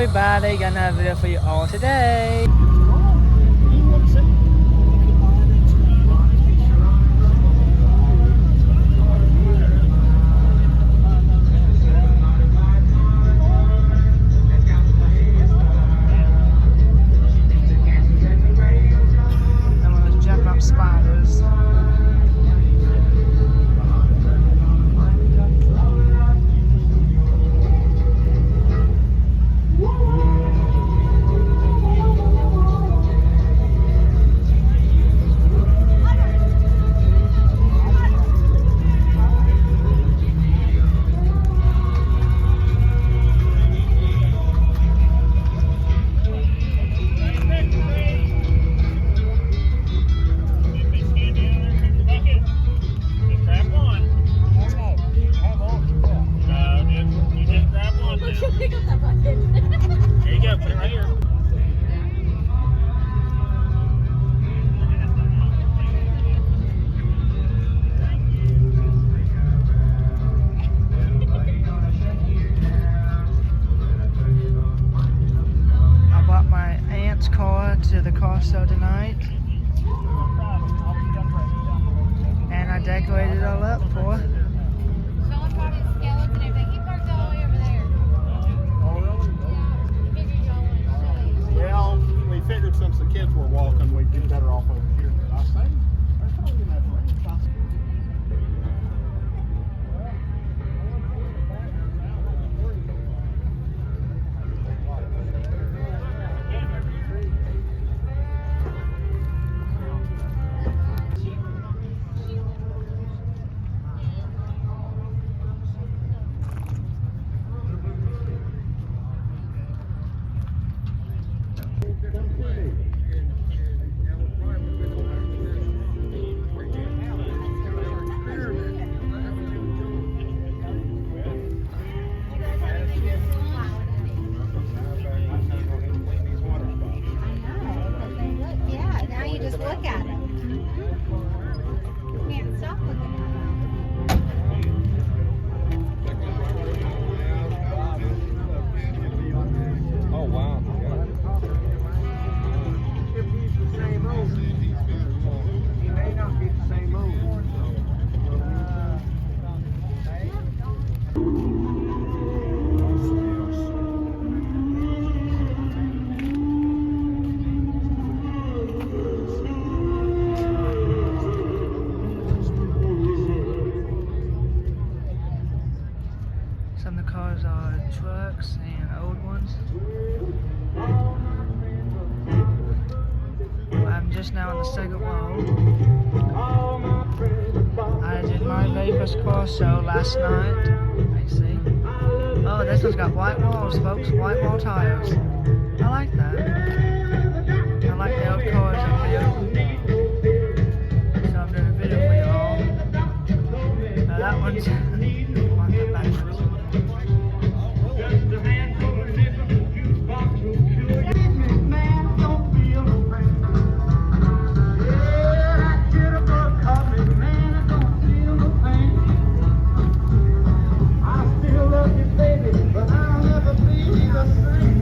everybody, got another video for you all today. I'm gonna jump up spiders. To the car show tonight, and I decorated it all up for. Someone brought his skeleton and everything. He parked all the way over there. Oh, really? Yeah. Figured y'all wouldn't show you. Well, we figured since the kids were walking, we'd be better off over here. I say, there's probably enough room. Just look at it. You can't stop looking at it. Oh, wow. He's the same old. He may not be the same old. Some of the cars are trucks and old ones. I'm just now on the second wall. I did my very first car show last night. I see. Oh, this one's got white walls, folks. White wall tires. I like that. I like the old cars up here. So I'm doing a video for you all. Now that one's backwards. But I'll never be the same.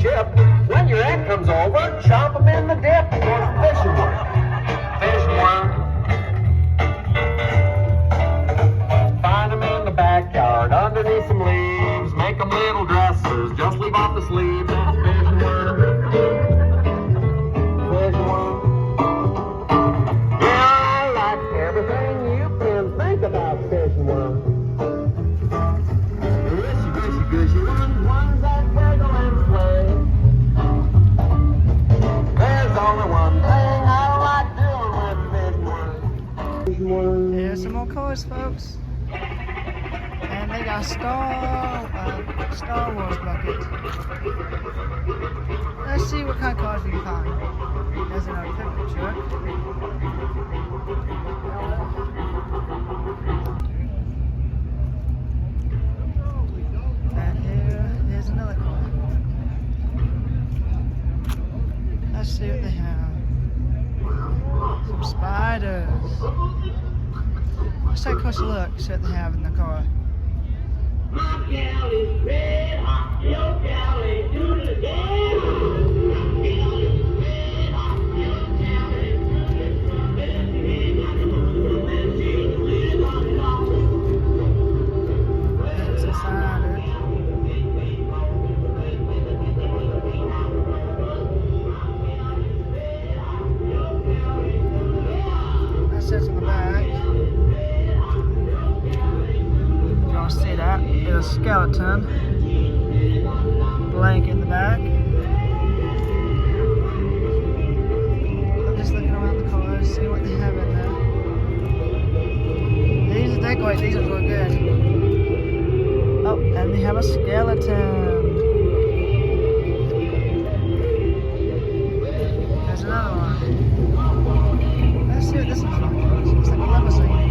chip. When your aunt comes over, chop them in the dip for some fishing worm. Fishing worm. Find them in the backyard, underneath some leaves. Make them little dressers, just leave off the sleeves. That's fishing worm. Fishing worm. Yeah, I like everything you can think about fishing worm. Gushy, gushy, gushy ones that wiggle and play. There's only one thing I don't like doing with fishing worm. Here's some more cars, folks. And they got Star Wars bucket. Let's see what kind of cars we can find. There's another pickup truck. And here's another car. Let's see what they have. Some spiders. Let's take a closer look, see what they have in the car. My gal is red hot, your gal ain't doing it again. My gal is red hot, your gal ain't doing it again. She ain't got no room and she's really not long. It's decided. That sits in the back. You don't see that. There's a skeleton. Blanket in the back. I'm just looking around the cars, see what they have in there. These are decorated, these are really good. Oh, and they have a skeleton. There's another one. Let's see what this one's like. Looks like a limousine.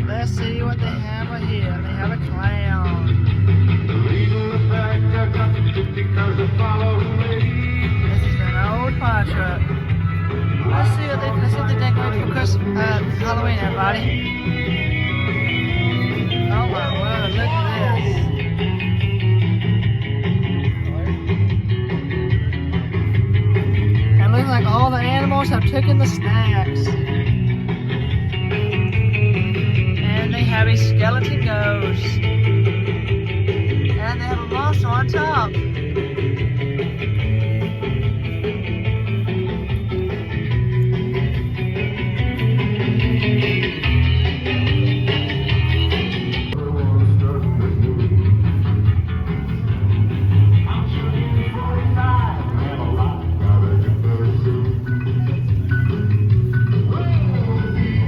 Let's see what they have right here. They have a clown. This is an old fire truck. Let's see what they decorate for Christmas, Halloween, everybody. Oh my word, look at this. And looks like all the animals have taken the snacks. And they have a skeleton ghost. And they have a mouse on top.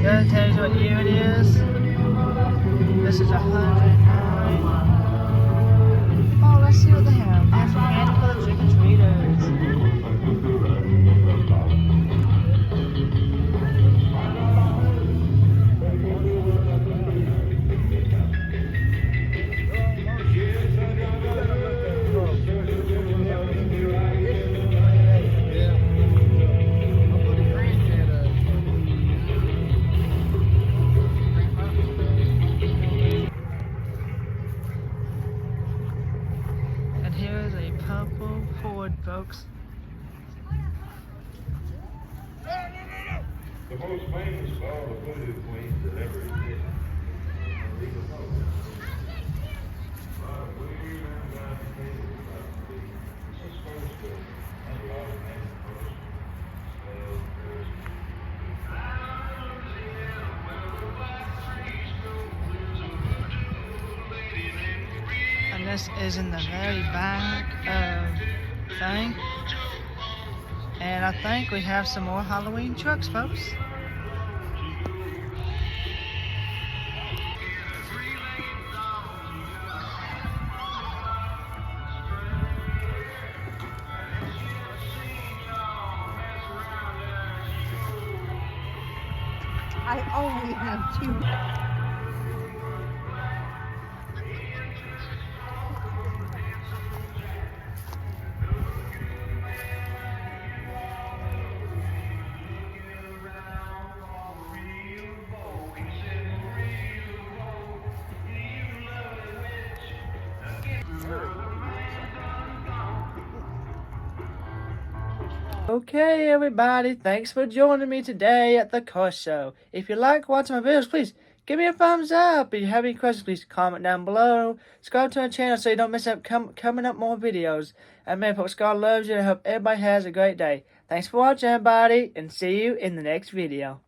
That tells you what year it is. This is 109. Oh, let's see what they have. They have some candy for the trick-or-treaters. most famous of all the voodoo queens that ever existed. And even though a lot of weird, ungodly tales about the queen. This is supposed to have a lot of magic person. And this is in the very back of thing. And I think we have some more Halloween trucks, folks. I only have 2. Okay, everybody, thanks for joining me today at the car show. If you like watching my videos, please give me a thumbs up. If you have any questions, please comment down below. Subscribe to our channel so you don't miss out coming up more videos. And man, folks, God loves you, and I hope everybody has a great day. Thanks for watching, everybody, and see you in the next video.